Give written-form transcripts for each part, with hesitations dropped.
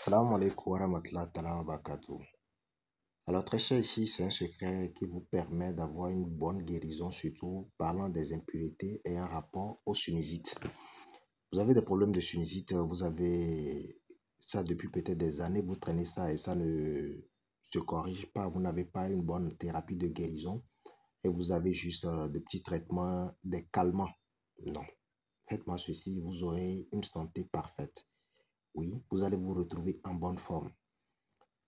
Salam alaikum wa rahmatullahi ta'ala wa barakatuh. Alors, très cher, ici, c'est un secret qui vous permet d'avoir une bonne guérison, surtout parlant des impuretés et un rapport au sinusite. Vous avez des problèmes de sinusite, vous avez ça depuis peut-être des années, vous traînez ça et ça ne se corrige pas, vous n'avez pas une bonne thérapie de guérison et vous avez juste des petits traitements, des calmants. Non, faites-moi ceci, vous aurez une santé parfaite. Oui, vous allez vous retrouver en bonne forme.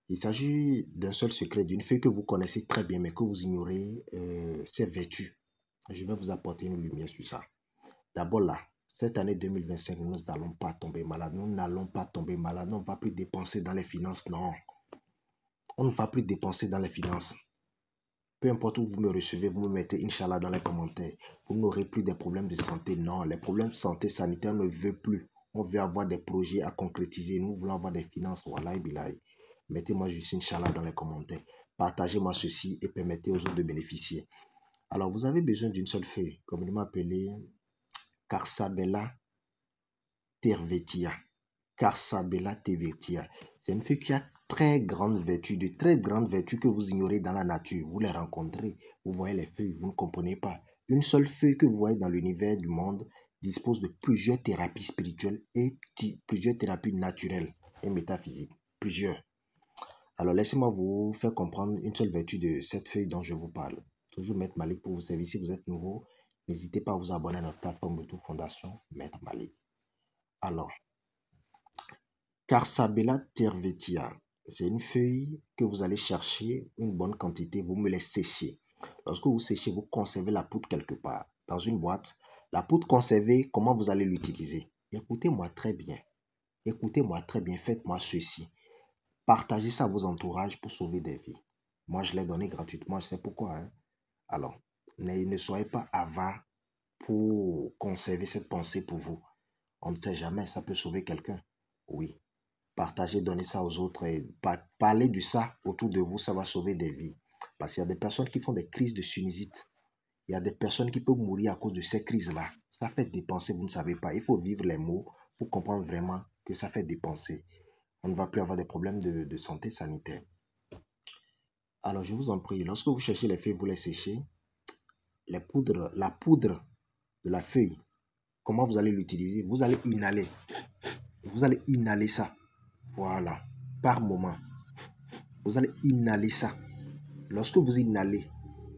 Il s'agit d'un seul secret, d'une feuille que vous connaissez très bien, mais que vous ignorez ses vertus. Je vais vous apporter une lumière sur ça. D'abord là, cette année 2025, nous n'allons pas tomber malade. Nous n'allons pas tomber malade. On ne va plus dépenser dans les finances. Non. On ne va plus dépenser dans les finances. Peu importe où vous me recevez, vous me mettez Inch'Allah dans les commentaires. Vous n'aurez plus des problèmes de santé. Non, les problèmes de santé sanitaire ne veut plus. On veut avoir des projets à concrétiser. Nous voulons avoir des finances. Wallahi billahi. Mettez-moi juste Inch'Allah dans les commentaires. Partagez-moi ceci et permettez aux autres de bénéficier. Alors, vous avez besoin d'une seule feuille, comme il m'a appelé Carsabella tervetia. Carsabella tervetia. C'est une feuille qui a très grandes vertus, de très grandes vertus que vous ignorez dans la nature. Vous les rencontrez, vous voyez les feuilles, vous ne comprenez pas. Une seule feuille que vous voyez dans l'univers du monde dispose de plusieurs thérapies spirituelles et plusieurs thérapies naturelles et métaphysiques. Plusieurs. Alors, laissez-moi vous faire comprendre une seule vertu de cette feuille dont je vous parle. Toujours Maître Malik pour vous servir. Si vous êtes nouveau, n'hésitez pas à vous abonner à notre plateforme YouTube Fondation Maître Malik. Alors, Carsabella tervetia, c'est une feuille que vous allez chercher une bonne quantité, vous me les séchez. Lorsque vous séchez, vous conservez la poudre quelque part, dans une boîte. La poudre conservée, comment vous allez l'utiliser? Écoutez-moi très bien. Écoutez-moi très bien, faites-moi ceci. Partagez ça à vos entourages pour sauver des vies. Moi, je l'ai donné gratuitement, je sais pourquoi. Hein? Alors, ne soyez pas avare pour conserver cette pensée pour vous. On ne sait jamais, ça peut sauver quelqu'un. Oui. Partagez, donnez ça aux autres et parlez de ça autour de vous, ça va sauver des vies. Parce qu'il y a des personnes qui font des crises de sinusite. Il y a des personnes qui peuvent mourir à cause de ces crises-là. Ça fait dépenser, vous ne savez pas. Il faut vivre les mots pour comprendre vraiment que ça fait dépenser. On ne va plus avoir des problèmes de santé sanitaire. Alors, je vous en prie, lorsque vous cherchez les feuilles, vous les séchez. La poudre de la feuille, comment vous allez l'utiliser? Vous allez inhaler. Vous allez inhaler ça. Voilà. Par moment. Vous allez inhaler ça. Lorsque vous inhalez,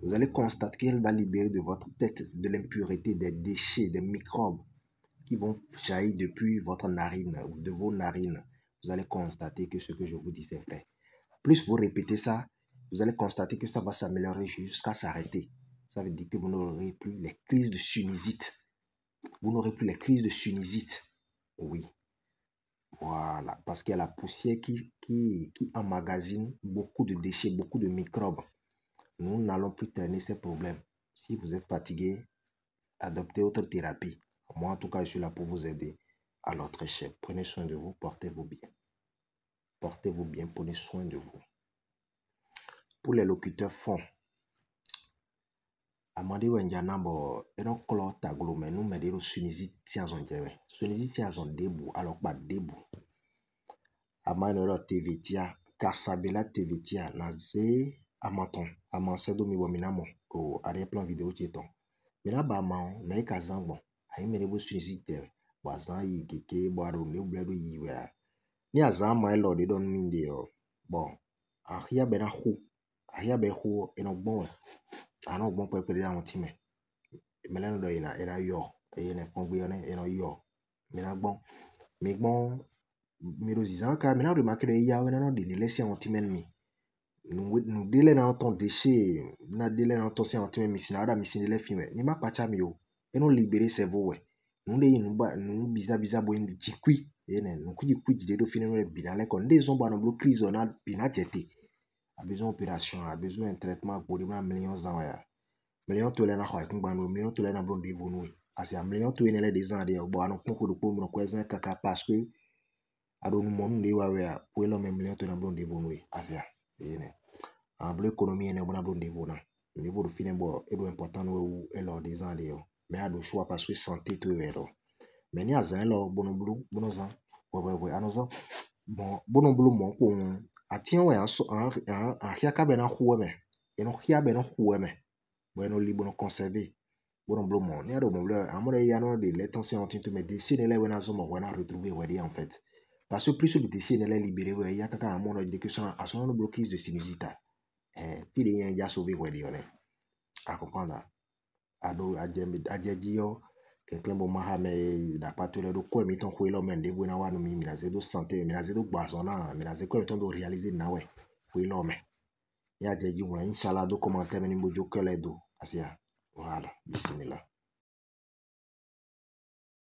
vous allez constater qu'elle va libérer de votre tête de l'impureté, des déchets, des microbes qui vont jaillir depuis votre narine ou de vos narines. Vous allez constater que ce que je vous dis, c'est vrai. Plus vous répétez ça, vous allez constater que ça va s'améliorer jusqu'à s'arrêter. Ça veut dire que vous n'aurez plus les crises de sinusite. Vous n'aurez plus les crises de sinusite. Oui. Voilà. Parce qu'il y a la poussière qui emmagasine beaucoup de déchets, beaucoup de microbes. Nous n'allons plus traîner ces problèmes. Si vous êtes fatigué, adoptez autre thérapie. Moi, en tout cas, je suis là pour vous aider. Alors, très cher, prenez soin de vous, portez-vous bien. Portez-vous bien, prenez soin de vous. Pour les locuteurs fonds, Amadi Wenjana bo eno klo taglo menu medero sunizit tiazon jewe. Sunizit tiazon debu alors pas debu. Amanero tevetia Carsabella tevetia naze amaton amansedo mi waminamo o arrière-plan vidéo tieton. Mina ba ma na e kazan bon. Ayi medero sunizit jewe. Wazan yi keke boaro ne bledo yi we. Ni azan ma elo de don minde yo. Bon, ahia bena hu. Ahia be hu eno bon. Ano bon pe pere awon ti me. Meleno do ina era yo. E ne fon gbe one eno yo. Mina bon. Me bon mi rozizan ka mina remarqué de ya wena no de ni lesi awon ti men mi. Nou dele na ton déchet, na dele na ton si awon ti men mi sinada mi sinile fi me. Ni ma pacha mi yo. Eno libéré cerveau we. Nou de yin nou biza bo yin di kui. Ene nou ku di kui di do fini no le binale kon de zon ba no blo crise on a bina jete. A besoin opération, a besoin un traitement pour des millions d'années. Millions de dollars na quoi qu'on gagne, millions de dollars na blonde devonu. Asi a millions de dollars na des ans de bon anon poko de pomme no kweza kaka parce que adonu mon de wa we pour le même millions de dollars blonde devonu. Asi a ene. En bleu économie ene bona blonde devonu. Niveau de fine bo e do important no e lo des ans de yo. Mais a do choix parce que santé to vero. Mais ni azan lo bono blue bono zan. Ouais, anozo bon bono blo mon ko atien we aso an hia ka be na huwe me eno hia be no huwe me bueno li bono conserver bono blo mon ni ado mo blo amore ya no de l'étention tinto me de chez les wena zo mo wena retrouver we en fait parce que plus de chez les libéré we ya kaka amono de que son a son blocage de sinusita puis de yan ya sauver we de on a comprendre ado ajeji yo quelqu'un bon mahame da patule do ko mi ton ko lo men de bona wanu mi na ze do santé mi na ze do gbaso na mi na ze ko mi ton do réaliser na we ko lo me ya ajeji wona inshallah do commentaire mi mo jokele do asia voilà bismillah